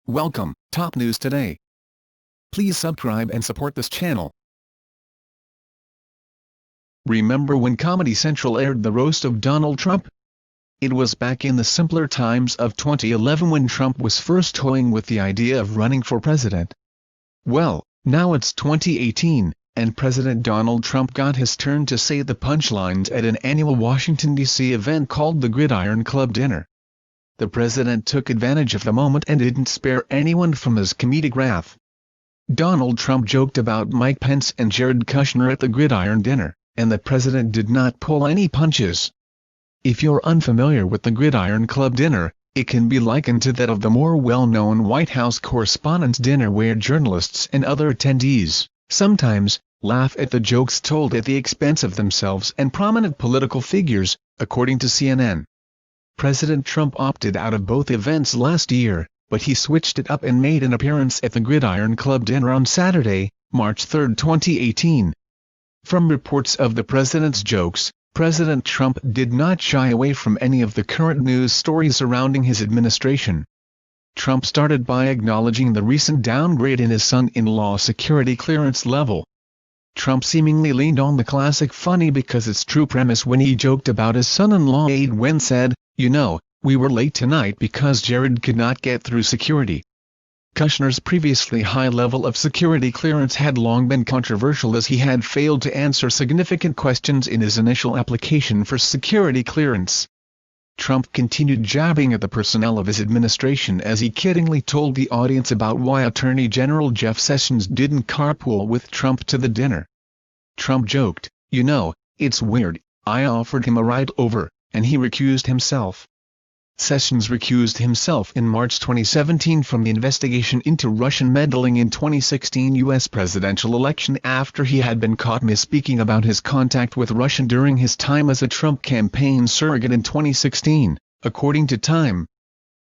Welcome, Top News Today. Please subscribe and support this channel. Remember when Comedy Central aired the roast of Donald Trump? It was back in the simpler times of 2011 when Trump was first toying with the idea of running for president. Well, now it's 2018, and President Donald Trump got his turn to say the punchlines at an annual Washington, D.C. event called the Gridiron Club dinner. The president took advantage of the moment and didn't spare anyone from his comedic wrath. Donald Trump joked about Mike Pence and Jared Kushner at the Gridiron dinner, and the president did not pull any punches. If you're unfamiliar with the Gridiron Club dinner, it can be likened to that of the more well-known White House Correspondents' Dinner, where journalists and other attendees, sometimes, laugh at the jokes told at the expense of themselves and prominent political figures, according to CNN. President Trump opted out of both events last year, but he switched it up and made an appearance at the Gridiron Club dinner on Saturday, March 3, 2018. From reports of the president's jokes, President Trump did not shy away from any of the current news stories surrounding his administration. Trump started by acknowledging the recent downgrade in his son-in-law's security clearance level. Trump seemingly leaned on the classic funny because it's true premise when he joked about his son-in-law aide when said, "You know, we were late tonight because Jared could not get through security." Kushner's previously high level of security clearance had long been controversial, as he had failed to answer significant questions in his initial application for security clearance. Trump continued jabbing at the personnel of his administration as he kiddingly told the audience about why Attorney General Jeff Sessions didn't carpool with Trump to the dinner. Trump joked, "You know, it's weird, I offered him a ride over, and he recused himself." Sessions recused himself in March 2017 from the investigation into Russian meddling in 2016 U.S. presidential election after he had been caught misspeaking about his contact with Russia during his time as a Trump campaign surrogate in 2016, according to Time.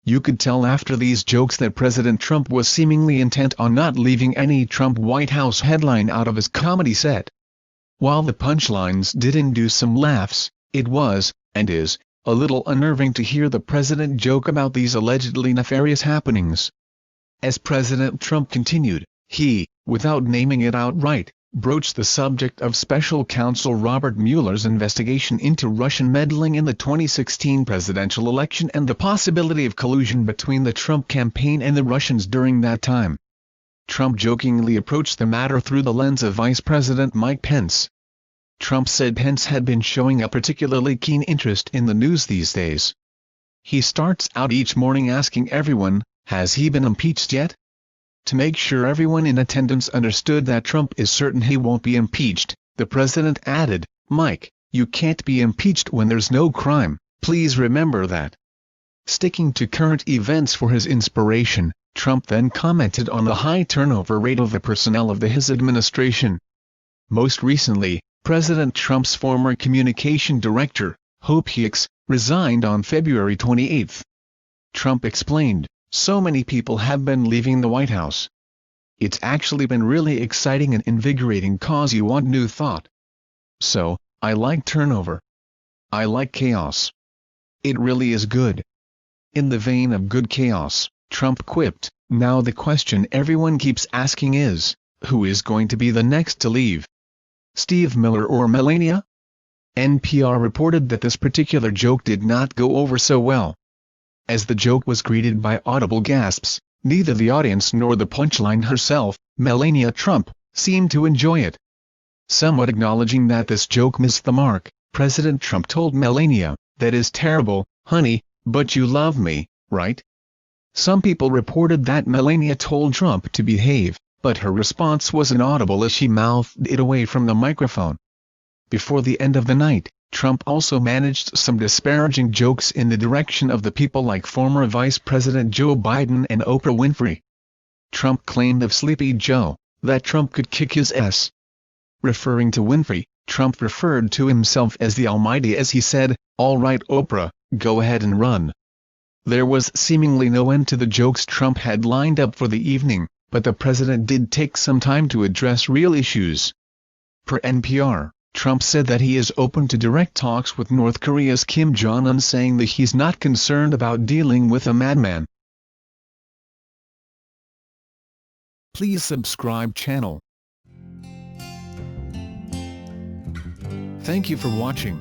You could tell after these jokes that President Trump was seemingly intent on not leaving any Trump White House headline out of his comedy set. While the punchlines did induce some laughs, it was, and is, a little unnerving to hear the president joke about these allegedly nefarious happenings. As President Trump continued, he, without naming it outright, broached the subject of Special Counsel Robert Mueller's investigation into Russian meddling in the 2016 presidential election and the possibility of collusion between the Trump campaign and the Russians during that time. Trump jokingly approached the matter through the lens of Vice President Mike Pence. Trump said Pence had been showing a particularly keen interest in the news these days. He starts out each morning asking everyone, "Has he been impeached yet?" To make sure everyone in attendance understood that Trump is certain he won't be impeached, the president added, "Mike, you can't be impeached when there's no crime, please remember that." Sticking to current events for his inspiration, Trump then commented on the high turnover rate of the personnel of his administration. Most recently, President Trump's former communication director, Hope Hicks, resigned on February 28. Trump explained, "So many people have been leaving the White House. It's actually been really exciting and invigorating cause you want new thought. So, I like turnover. I like chaos. It really is good." In the vein of good chaos, Trump quipped, "Now the question everyone keeps asking is, who is going to be the next to leave? Steve Miller or Melania?" NPR reported that this particular joke did not go over so well. As the joke was greeted by audible gasps, neither the audience nor the punchline herself, Melania Trump, seemed to enjoy it. Somewhat acknowledging that this joke missed the mark, President Trump told Melania, "That is terrible, honey, but you love me, right?" Some people reported that Melania told Trump to behave, but her response was inaudible as she mouthed it away from the microphone. Before the end of the night, Trump also managed some disparaging jokes in the direction of the people like former Vice President Joe Biden and Oprah Winfrey. Trump claimed of Sleepy Joe, that Trump could kick his ass. Referring to Winfrey, Trump referred to himself as the Almighty as he said, "All right Oprah, go ahead and run." There was seemingly no end to the jokes Trump had lined up for the evening, but the president did take some time to address real issues. Per NPR, Trump said that he is open to direct talks with North Korea's Kim Jong-un, saying that he's not concerned about dealing with a madman. Please subscribe channel. Thank you for watching.